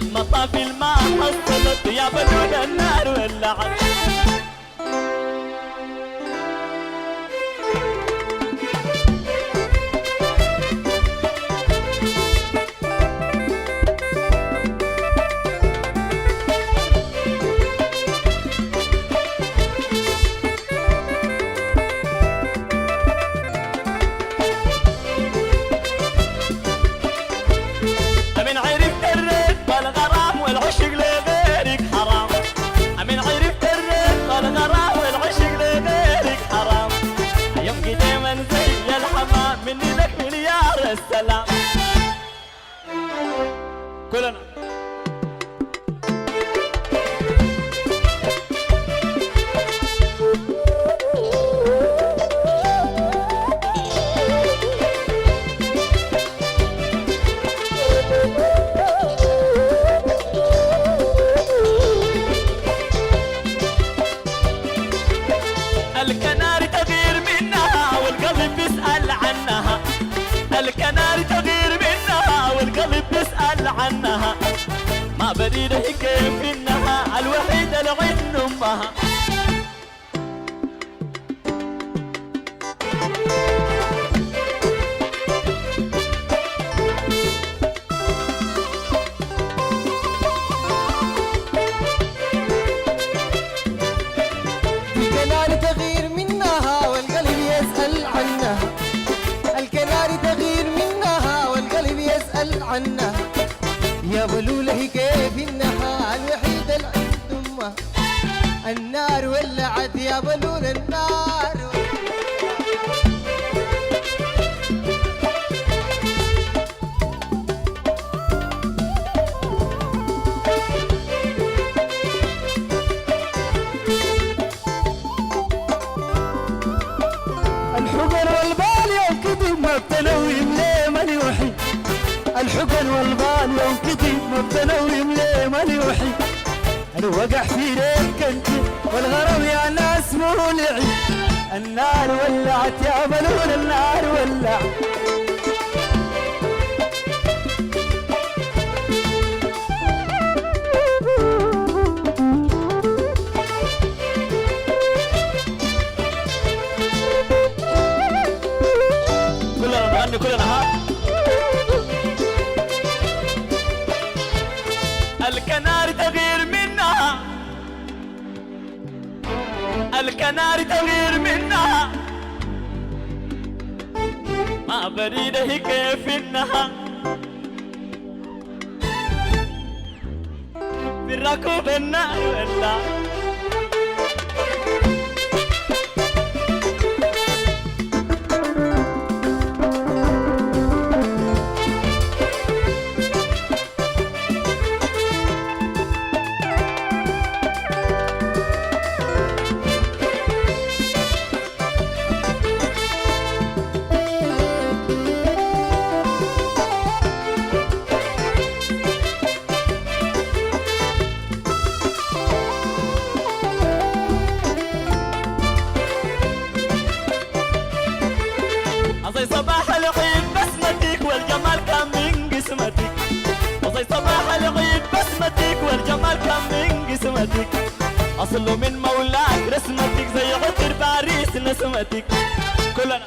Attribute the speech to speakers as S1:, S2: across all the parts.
S1: المطاف الماء حصلت يا بلول النار ولعت. مني لك مليار السلام كلنا. الكناري تغير منها والقلب بيسأل عنها. الكناري تغير منها والقلب بيسأل عنها. ما بريده كيف انها الوحيدة اللي عند امها.
S2: الكناري تغير منها والقلب يسأل عنها. الكناري تغير منها والقلب يسأل عنها. يا بلوله كيف انها الوحيدة اللي عند امها. النار ولعت يا بلول النار.
S3: الحقن والبال يوم كتب ما بتنوم ليه ماني وحيد. الحقن والبال يوم كتب ما بتنوم ليه ماني وحيد. الوقع في ريك انت والغرام يا ناس مولعي. النار ولعت يا بلول النار ولعت.
S1: كلنا نغني كلنا ها. الكناري تغير منها. الكناري تغير منها. ما بريده كيف انها في الركوب النار ولا. زي صباح العيد بسمتك والجمال كان من قسمتك. وزي صباح العيد بسمتك والجمال كان من قسمتك. أصله من مولاك رسمتك زي عطر باريس نسمتك. كلنا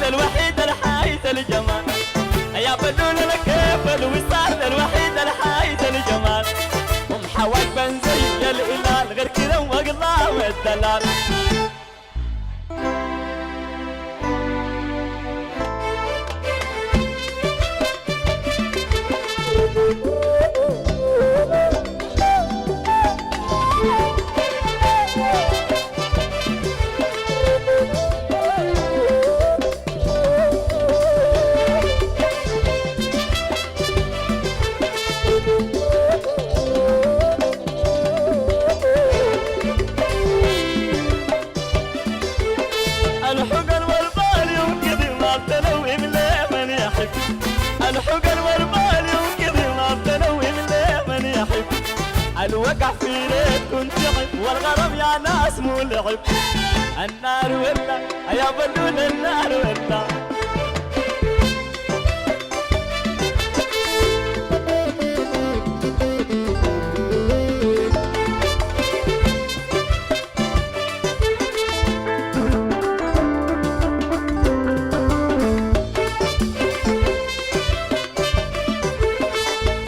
S1: الوحيد الحايد الجمال. يا بلول لك كيف الوصال الوحيد الحايد الجمال. ومحوج بنزي الهلال غير كذا واقضى والدلال. يحب الحقن والمال وكذي ما بتنوم لمن يحب الوقع في ريت كنت تعب والغرام يا ناس مو لعب النار ولا يا بلول النار ولا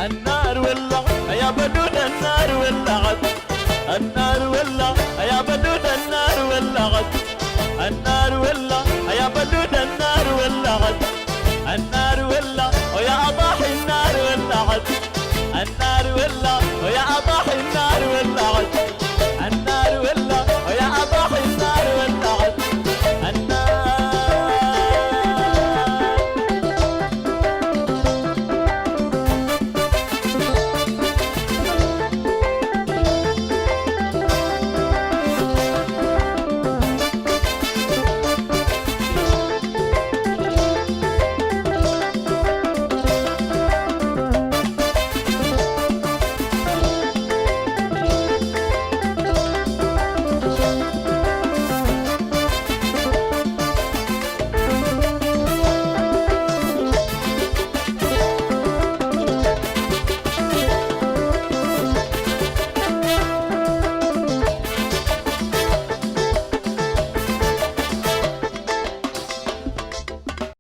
S1: النار ولا يا بلول النار ولعت النار ولا يا بلول النار ولعت النار ولا يا بلول النار ولعت النار ولا ويا أضاحي النار ولعت النار ولا ويا أضاحي النار ولعت